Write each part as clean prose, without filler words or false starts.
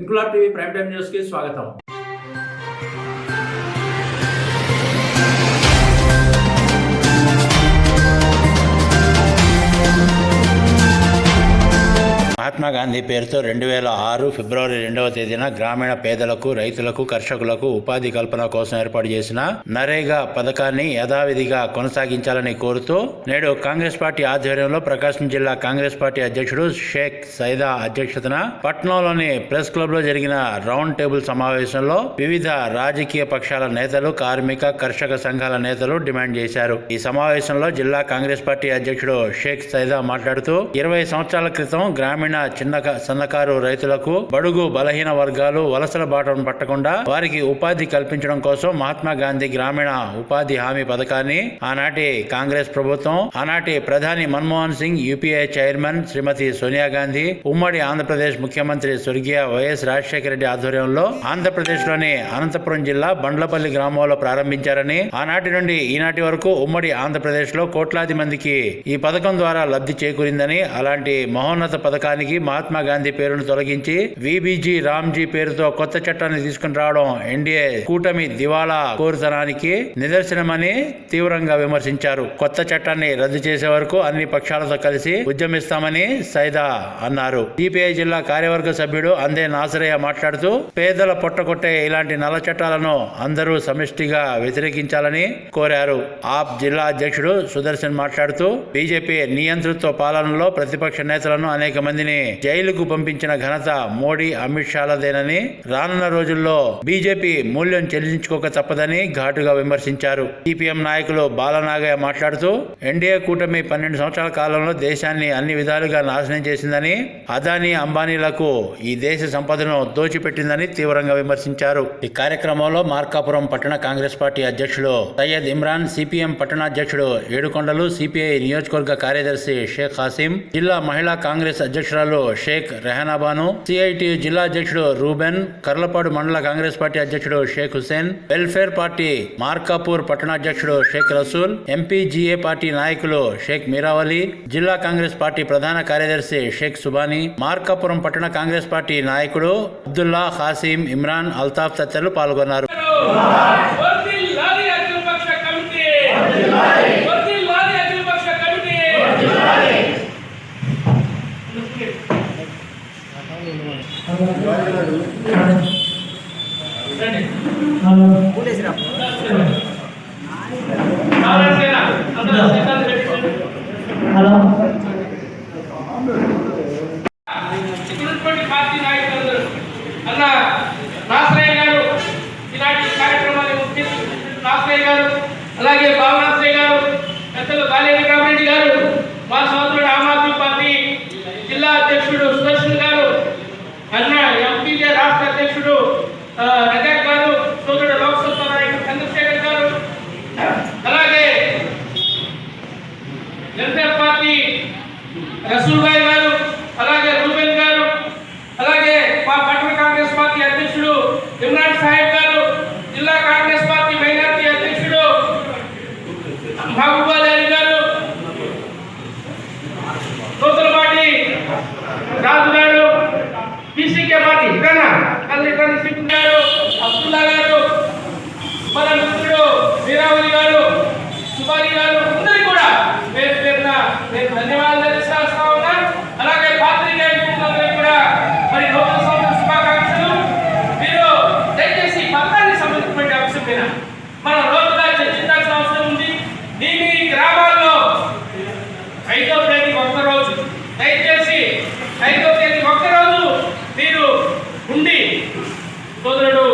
Inquilab TV prime time news కి స్వాగతం. మహాత్మా గాంధీ పేరుతో 2006 ఫిబ్రవరి 2వ తేదీన గ్రామీణ పేదలకు, రైతులకు, కర్షకులకు ఉపాధి కల్పన కోసం ఏర్పాటు చేసిన నరేగా పథకాన్ని యథావిధిగా కొనసాగించాలని కోరుతూ నేడు కాంగ్రెస్ పార్టీ ఆధ్వర్యంలో ప్రకాశం జిల్లా కాంగ్రెస్ పార్టీ అధ్యక్షుడు షేక్ సైదా అధ్యక్షతన పట్నంలోని ప్రెస్ క్లబ్ లో జరిగిన రౌండ్ టేబుల్ సమావేశంలో వివిధ రాజకీయ పక్షాల నేతలు, కార్మిక, కర్షక సంఘాల నేతలు డిమాండ్ చేశారు. ఈ సమావేశంలో జిల్లా కాంగ్రెస్ పార్టీ అధ్యక్షుడు షేక్ సైదా మాట్లాడుతూ 20 సంవత్సరాల క్రితం గ్రామీణ సన్నకారు రైతులకు, బడుగు బలహీన వర్గాలు వలసల బాటను పట్టకుండా వారికి ఉపాధి కల్పించడం కోసం మహాత్మా గాంధీ గ్రామీణ ఉపాధి హామీ పథకాన్ని ఆనాటి కాంగ్రెస్ ప్రభుత్వం, ఆనాటి ప్రధాని మన్మోహన్ సింగ్, యూపీఏ చైర్మన్ శ్రీమతి సోనియా గాంధీ, ఉమ్మడి ఆంధ్రప్రదేశ్ ముఖ్యమంత్రి స్వర్గీయ వైఎస్ రాజశేఖర రెడ్డి ఆధ్వర్యంలో ఆంధ్రప్రదేశ్ లోని అనంతపురం జిల్లా బండ్లపల్లి గ్రామంలో ప్రారంభించారని, ఆనాటి నుండి ఈనాటి వరకు ఉమ్మడి ఆంధ్రప్రదేశ్ లో కోట్లాది మందికి ఈ పథకం ద్వారా లబ్ధి చేకూరిందని, అలాంటి మహోన్నత పథకానికి మహాత్మా గాంధీ పేరును తొలగించి విబిజీ రామ్జీ పేరుతో కొత్త చట్టాన్ని తీసుకుని రావడం ఎన్డీఏ కూటమి దివాళా కోరుతనానికి నిదర్శనమని తీవ్రంగా విమర్శించారు. కొత్త చట్టాన్ని రద్దు చేసే వరకు అన్ని పక్షాలతో కలిసి ఉద్యమిస్తామని సైదా అన్నారు. సిపిఐ జిల్లా కార్యవర్గ సభ్యుడు అందే నాసరయ్య మాట్లాడుతూ పేదల పొట్టకొట్టే ఇలాంటి నల్ల చట్టాలను అందరూ సమిష్టిగా వ్యతిరేకించాలని కోరారు. ఆప్ జిల్లా అధ్యక్షుడు సుదర్శన్ మాట్లాడుతూ బీజేపీ నియంతృత్వ పాలనలో ప్రతిపక్ష నేతలను అనేక మందిని జైలుకు పంపించిన ఘనత మోడీ, అమిత్ షాలదేనని, రానున్న రోజుల్లో బీజేపీ మూల్యం చెల్లించుకోక తప్పదని ఘాటుగా విమర్శించారు. సిపిఎం నాయకులు బాలనాగయ్య మాట్లాడుతూ ఎన్డీఏ కూటమి 12 సంవత్సరాల కాలంలో దేశాన్ని అన్ని విధాలుగా నాశనం చేసిందని, అదానీ, అంబానీలకు ఈ దేశ సంపదను దోచిపెట్టిందని తీవ్రంగా విమర్శించారు. ఈ కార్యక్రమంలో మార్కాపురం పట్టణ కాంగ్రెస్ పార్టీ అధ్యక్షుడు సయ్యద్ ఇమ్రాన్, సిపిఎం పట్టణాధ్యక్షుడు ఏడుకొండలు, సిపిఐ నియోజకవర్గ కార్యదర్శి షేక్ హాసిం, జిల్లా మహిళా కాంగ్రెస్ అధ్యక్షురాలు షేక్ రెహనాబాను, సిఐటియు జిల్లా అధ్యక్షుడు రూబెన్, కర్లపాడు మండల కాంగ్రెస్ పార్టీ అధ్యక్షుడు షేక్ హుసేన్, వెల్ఫేర్ పార్టీ మార్కాపూర్ పట్టణాధ్యక్షుడు షేక్ రసూల్, ఎంపీజీఏ పార్టీ నాయకులు షేక్ మీరావలి, జిల్లా కాంగ్రెస్ పార్టీ ప్రధాన కార్యదర్శి షేక్ సుబానీ, మార్కాపురం పట్టణ కాంగ్రెస్ పార్టీ నాయకుడు అబ్దుల్లా, హాసిం, ఇమ్రాన్, అల్తాఫ్ తదితరులు పాల్గొన్నారు. పార్టీ నాయకులందరూ అన్న నాసరయ్య గారు, ఇలాంటి కార్యక్రమాలు నాసరయ్య గారు, అలాగే బాలనాసరయ్య గారు, పెద్దలు బాలేని కామరెడ్డి గారు, మా సోదరుడు ఆమ్ ఆద్మీ పార్టీ జిల్లా అధ్యక్షుడు సుదర్శన్ గారు, అన్న ఎంపీజే రాష్ట్ర అధ్యక్షుడు రజాక్ గారు, సోదరుడు లోక్సభ నాయకుడు చంద్రశేఖర్ గారు, అలాగే వెల్ఫేర్ పార్టీ రసూల్ భాయ్ గారు, అలాగే రూబెన్ గారు, అలాగే మా పట్టణ కాంగ్రెస్ పార్టీ అధ్యక్షుడు ఇమ్రాన్ సాహెబ్ గారు, జిల్లా కాంగ్రెస్ పార్టీ మైనార్టీ అధ్యక్షుడు మహబూబాలి గారు, నూతలపాటి రాజు గారు, పీసీకే పార్టీ కల్లికల్లి సింగ్ గారు, అబ్దుల్లా గారు, మన మిత్రుడు వీరావలి గారు, సుబాని గారు, అందరికీ కూడా పేరు పేరున నేను ధన్యవాదాలు తెలియజేస్తా ఉన్నా. అలాగే పాత్రికేయులందరికీ కూడా మరి నూతన సంవత్సర శుభాకాంక్షలు. మీరు దయచేసి పత్రానికి సంబంధించిన అంశం మీద మనం లోతుగా చర్చించాల్సిన అవసరం ఉంది. మీ గ్రామాల్లో 5వ తేదీ ఒక్కరోజు, దయచేసి 5వ తేదీ ఒక్కరోజు మీరు ఉండి, సోదరుడు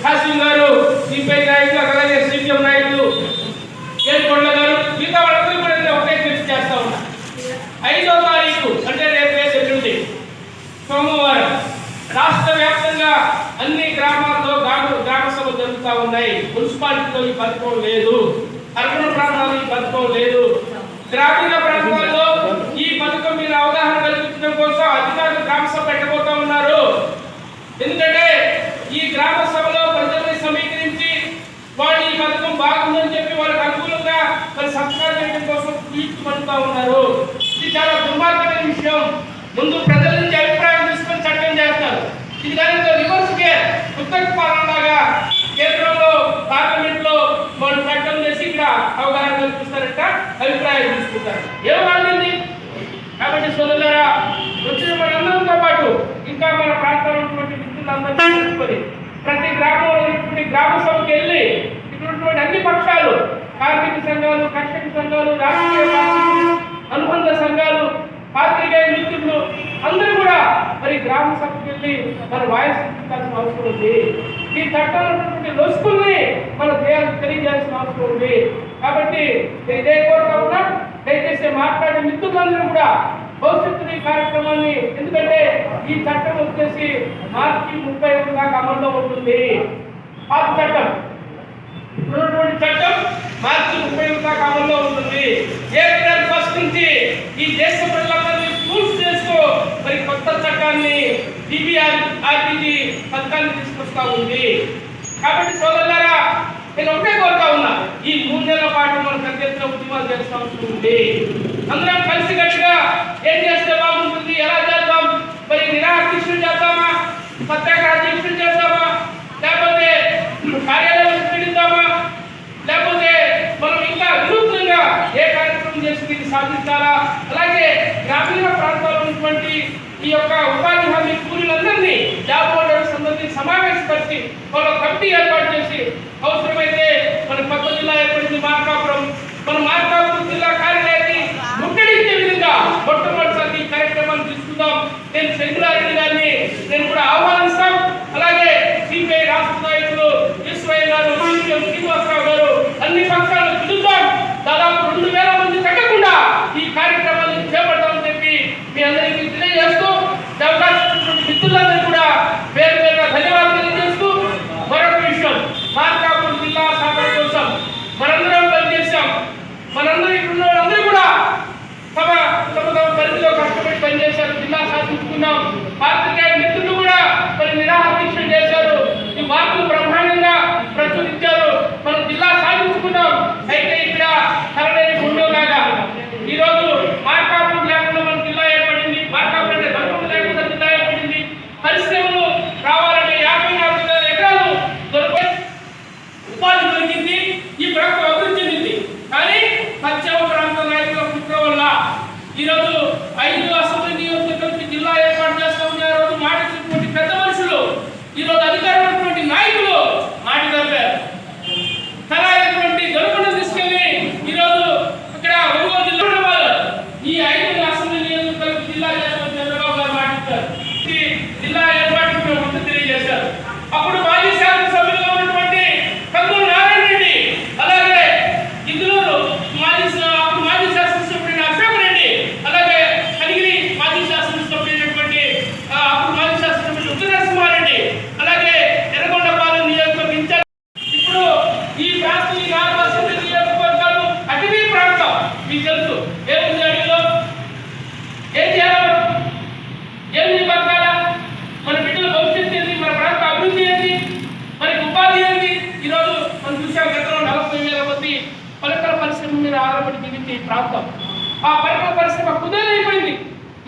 హాసిం గారు, సిపిఐ నాయకులు, అలాగే సిపిఎం నాయకులు ఏడుకొండల గారు, మిగతా వాళ్ళందరూ కూడా ఒకే చర్చ చేస్తా ఉన్నా. 5వ తారీఖు అంటే రేపే ఎల్లుండి సోమవారం రాష్ట్ర వ్యాప్తంగా అన్ని గ్రామాల్లో గ్రామ సభ జరుగుతూ ఉన్నాయి. మున్సిపాలిటీలో ఈ పథకం లేదు, అర్బన్ ప్రాంతాల్లో ఈ పథకం లేదు. గ్రామీణ ప్రాంతాల్లో ఈ పథకం మీద అవగాహన కల్పించడం కోసం అధికారులు గ్రామ సభ పెట్టబోతా ఉన్నారు. ఎందుకంటే ఈ గ్రామ సభలో ప్రజలు సంస్కారం చేయడం కోసం పడుతూ ఉన్నారు. ఇది చాలా దుర్మార్గమైన విషయం. ముందు ప్రజల నుంచి అభిప్రాయం తీసుకొని చట్టం చేస్తారు. ఇది దానితో రివర్స్ గేర్ ఉత్తర పాలనలాగా కేంద్రంలో పార్లమెంట్లో వాళ్ళు చట్టం చేసి ఇక్కడ అవగాహన కల్పిస్తారంట, అభిప్రాయం తీసుకుంటారు. ఏం వాడింది కాబట్టి సోదరులారా, వచ్చిన మనందరితో పాటు ఇంకా మన ప్రాంతంలో ఉన్నటువంటి మిత్రులందరినీ తీసుకొని ప్రతి గ్రామంలో ఉన్నటువంటి గ్రామ సభకి వెళ్ళి ఇటువంటి అన్ని పక్షాలు, కార్మిక సంఘాలు, కర్షక సంఘాలు, రాజకీయ పార్టీలు, అనుబంధ సంఘాలు, పాత్రికేయ మిత్రులు అందరూ కూడా మరి గ్రామ సభకి వెళ్ళి మన వాయిస్ వినిపించాల్సిన అవసరం ఉంది. ఈ చట్టంలో ఉన్నటువంటి లొసుకుల్ని మన తెలియజేయాల్సిన అవసరం ఉంది. కాబట్టి ఇదే కోరుతా ఉన్నా, దయచేసి మాట్లాడే మిత్రులందరూ కూడా భవిష్యత్తు ఈ కార్యక్రమాన్ని, ఎందుకంటే ఈ చట్టం వచ్చేసి మార్చి 31 దాకా అమల్లో ఉంటుంది. పాత చట్టం, ఇప్పుడున్నటువంటి చట్టం మార్చి 31 దాకా అమల్లో ఉంటుంది. ఏప్రిల్ 1 నుంచి ఈ దేశ ప్రజలందరినీ పూర్తి చేస్తూ మరి కొత్త చట్టాన్ని DBRTG పథకాన్ని తీసుకొస్తా ఉంది. కాబట్టి సోదరులారా, నేను ఒకటే కోరుతా ఉన్నా, ఈ 3 నెలల పాటు మనం పెద్ద ఎత్తున ఉద్యమాలు చేస్తా ఉంటుంది. అందరం కలిసికట్టుగా ఏం చేస్తే బాగుంటుంది, ఎలా చేద్దాం, మరి నిరాహార దీక్షలు చేద్దామా, సత్యాగ్రహ దీక్షలు చేద్దామా, లేకపోతే కార్యాలయాలు పీడిద్దామా, లేకపోతే మనం ఇంకా వినూత్నంగా ఏ కార్యక్రమం చేసి దీన్ని సాధించాలా, అలాగే గ్రామీణ ప్రాంతాల్లో ఉన్నటువంటి ఈ యొక్క ఉపాధి హామీ కూలీలందరినీ జాబ్ హోల్డర్స్ అందరినీ సమావేశపరిచి వాళ్ళ కమిటీ ఏర్పాటు చేసి అవసరమైతే మన కొత్త జిల్లా ఏర్పడింది మార్కాపురం, మన మార్కాపురం జిల్లా కార్యాలయాన్ని ముట్టడించే విధంగా మొట్టమొదటిసారి ఈ కార్యక్రమాన్ని తీసుకుందాం. నేను శంకరారెడ్డి గారిని నేను కూడా ఆహ్వానిస్తాం. అలాగే సిపిఐ రాష్ట్ర నాయకులు ఈశ్వరయ్య గారు, సిపిఎం శ్రీనివాసరావు గారు, అన్ని పక్షాలను పిలుద్దాం. దాదాపు 2000 మంది తగ్గకుండా ఈ కార్యక్రమాన్ని చేపడతామని చెప్పి మీ అందరికీ తెలియజేస్తూ, మిత్రులందరూ కూడా పేరు పేరుగా ధన్యవాదాలు తెలియజేస్తూ, మరొక విషయం, మార్కాపురం జిల్లా సాధన కోసం మనందరం పనిచేశాం. మనందరూ ఇక్కడ వాళ్ళందరూ కూడా తమ పరిధిలో కష్టపడి పనిచేశారు, జిల్లా సాధించుకున్నాం. పాత్రికేయ మిత్రులు కూడా మరి నిరాహార దీక్షలు చేశారు, ఈ వార్తలు బ్రహ్మాండంగా ప్రచురించారు, మనం జిల్లా సాధించుకున్నాం. అయితే ఇక్కడ కరలేని గుండెలాగా ఈరోజు మార్కాపురం లేకుండా మన జిల్లా ఏర్పడింది, మార్కాపురం అంటే దొరకడం లేకుండా జిల్లా ఏర్పడింది. పరిశ్రమలు రావాలంటే 54,000 ఎకరాలు దొరికాయి, ఉపాధి దొరికింది, ఈ ప్రాంతం అభివృద్ధి చెందింది. కానీ పశ్చిమ ప్రాంత నాయకుల కుట్ర వల్ల ఈరోజు 5 అసెంబ్లీ నియోజకవర్గాలకి జిల్లా ఏర్పాటు చేస్తా ఉన్నారు. ఆ రోజు మాట ఇచ్చినటువంటి పెద్ద మనుషులు ఈరోజు అధికారంలో ఉన్నటువంటి నాయకులు మాట తప్పారు. తలాయినటువంటి దొరకడం తీసుకెళ్ళి ఈరోజు అక్కడ ఒంగోలు జిల్లా వాళ్ళు ఈ 5 అసెంబ్లీ నియోజకవర్గాలకు జిల్లా చేస్తామని చంద్రబాబు గారు మాట ఇచ్చారు. ఈ జిల్లా ఏర్పాటుకు మేము ముందు తెలియజేశారు. అప్పుడు మాజీ శాసనసభ్యులుగా ఉన్నటువంటి కందుల నారాయణ రెడ్డి, అలాగే ఇందులూరు అప్పుడు మాజీ శాసనసభ్యుడైన అశోక్ రెడ్డి, అలాగే కనిగిరి మాజీ శాసనసభ్యుడైనటువంటి అప్పుడు మాజీ శాసనసభ్యుడు ఉత్తరనరసింహారెడ్డి, అలాగే ఎర్రగొండపాలెం నియోజకవర్గం ఇన్ఛార్జ్. ఇప్పుడు ఈ ప్రాంతం, ఈ 4 అసెంబ్లీ నియోజకవర్గాలు అటవీ ప్రాంతం. మీకు తెలుసు ఏముంది అడవిలో, ఏం చేయాలి, ఏమి బతకాలా, మన బిడ్డల భవిష్యత్తు ఏంటి, మన ప్రాంత అభివృద్ధి ఏంటి, మనకి ఉపాధి ఏంటి. ఈరోజు మనం చూసాం, గతంలో 40,000 మంది పలకల పరిశ్రమ మీద ఆధారపడి జీవించే ఈ ప్రాంతం. ఆ పలకల పరిశ్రమ కుదేలైపోయింది.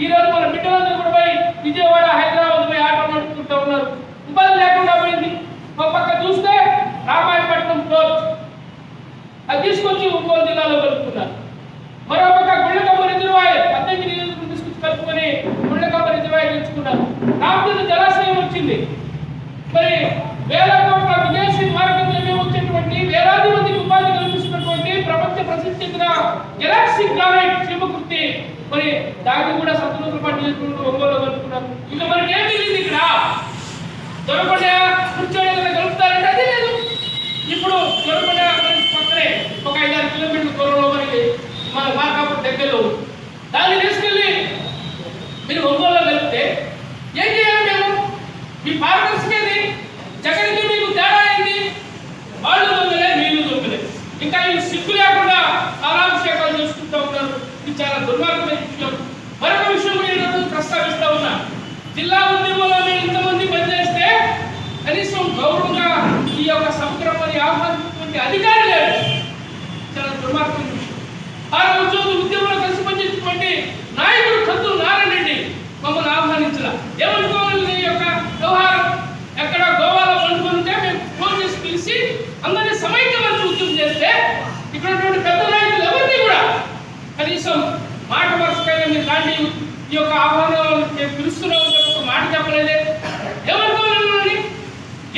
ఈరోజు మన బిడ్డలందరూ కూడా పోయి విజయవాడ, హైదరాబాద్ పోయి ఆటో నడుపుకుంటూ ఉన్నారు, ఉపాధి లేకుండా పోయింది. ఒక పక్క చూస్తే రామాయపట్నం పోర్ట్ అది తీసుకొచ్చి ఒంగోలు జిల్లాలో కలుపుతున్నారు. మరోపక్క గుళ్ళకమ్మ రిజర్వాయర్ 18 నియోజకవర్గం తీసుకొచ్చి కలుపుకొని గుళ్ళకమ్మ రిజర్వాయర్ తెచ్చుకున్నారు. రామచంద్ర జలాశయం వచ్చింది. మరి వేల కోట్ల విదేశీ మార్గంలో వచ్చేటువంటి వేలాది మందికి ఉపాధి కల్పిస్తున్నటువంటి ప్రపంచ ప్రసిద్ధి చెందిన గెలాక్సీ గ్రానైట్ శివకృతి, మరి దాన్ని కూడా సత్తులూరు పాటు చేసుకుంటూ ఒంగోలు కలుపుకున్నారు. ఇంకా మనకి ఏమీ లేదు, ఇక్కడ దొరకకుండా కూర్చోని కలుపుతారంటే అది లేదు. ఇప్పుడు దొరకకుండా పక్కనే ఒక 5-6 కిలోమీటర్ల దూరంలో మనకి మన మార్కాపురం దగ్గరలో దాన్ని తీసుకెళ్ళి మీరు ఒంగోలులో కలిపితే ఏం చేయాలి? మేము మీ పారదర్శకది జగన్కి మీకు తేడా ఏంటి? వాళ్ళు దొంగలే, మీరు దొంగలే. ఇంకా ఈ సిగ్గు లేకుండా అనాభిషేకాలు చేసుకుంటూ ఉన్నారు. ఇది చాలా దుర్మార్గమైన విషయం. మరొక విషయం నేను ప్రస్తావిస్తూ ఉన్నా, జిల్లా ఉద్యమంలో మేము ఇంతమంది పనిచేస్తే కనీసం గౌరవంగా ఈ యొక్క సంక్రమణని ఆహ్వానించినటువంటి అధికారి లేడు. చాలా దుర్మార్గమైన విషయం. అందరినీ సమైక్యపరిచి ఉద్యమం చేస్తే ఇక్కడ ఉన్నటువంటి పెద్ద నాయకులు ఎవరిని కూడా కనీసం మాట వరుసకైనా మీరు దాండి ఈ యొక్క ఆహ్వానం పిలుస్తున్నామని చెప్పి ఒక మాట చెప్పలేదే. ఎవరితో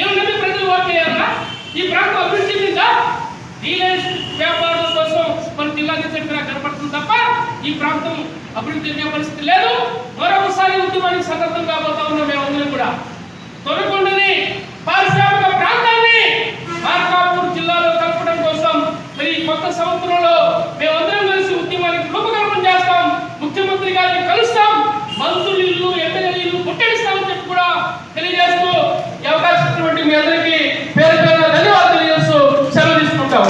ఏమన్నది ప్రజలు ఓట్లేయాలన్నా ఈ ప్రాంతం అభివృద్ధి చెందిందా? రియల్ వ్యాపారుల కోసం మన జిల్లాకి చెప్పినా కనపడుతుంది తప్ప ఈ ప్రాంతం అభివృద్ధి చెందే పరిస్థితి లేదు. మరొకసారి ఉద్యమానికి సందర్భం కాబోతా ఉన్నాం మేమందరం కూడా. తొనకొండని పారిశ్రామిక ప్రాంతాన్ని మార్కాపూర్ జిల్లాలో కలపడం కోసం మరి కొత్త సంవత్సరంలో మేమందరం కలిసి ఉద్యమానికి రూపకల్పన చేస్తాం. ముఖ్యమంత్రి గారిని కలుస్తాం. మంత్రులు ఇల్లు ఎమ్మెల్యేలు ఇల్లు ముట్టడిస్తామని చెప్పి కూడా తెలియజేస్తూ ఈ అవకాశం ఇచ్చినటువంటి మీ అందరికీ పేరు పేరున ధన్యవాదాలు తెలియజేస్తూ సెలవు తీసుకుంటాం.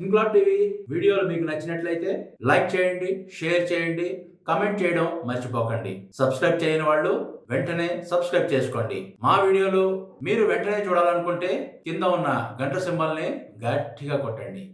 ఇంక్లాబ్ టీవీ వీడియోలు మీకు నచ్చినట్లయితే లైక్ చేయండి, షేర్ చేయండి, కమెంట్ చేయడం మర్చిపోకండి. సబ్స్క్రైబ్ చేయని వాళ్ళు వెంటనే సబ్స్క్రైబ్ చేసుకోండి. మా వీడియోలు మీరు వెంటనే చూడాలనుకుంటే కింద ఉన్న గంట సింబల్ని గట్టిగా కొట్టండి.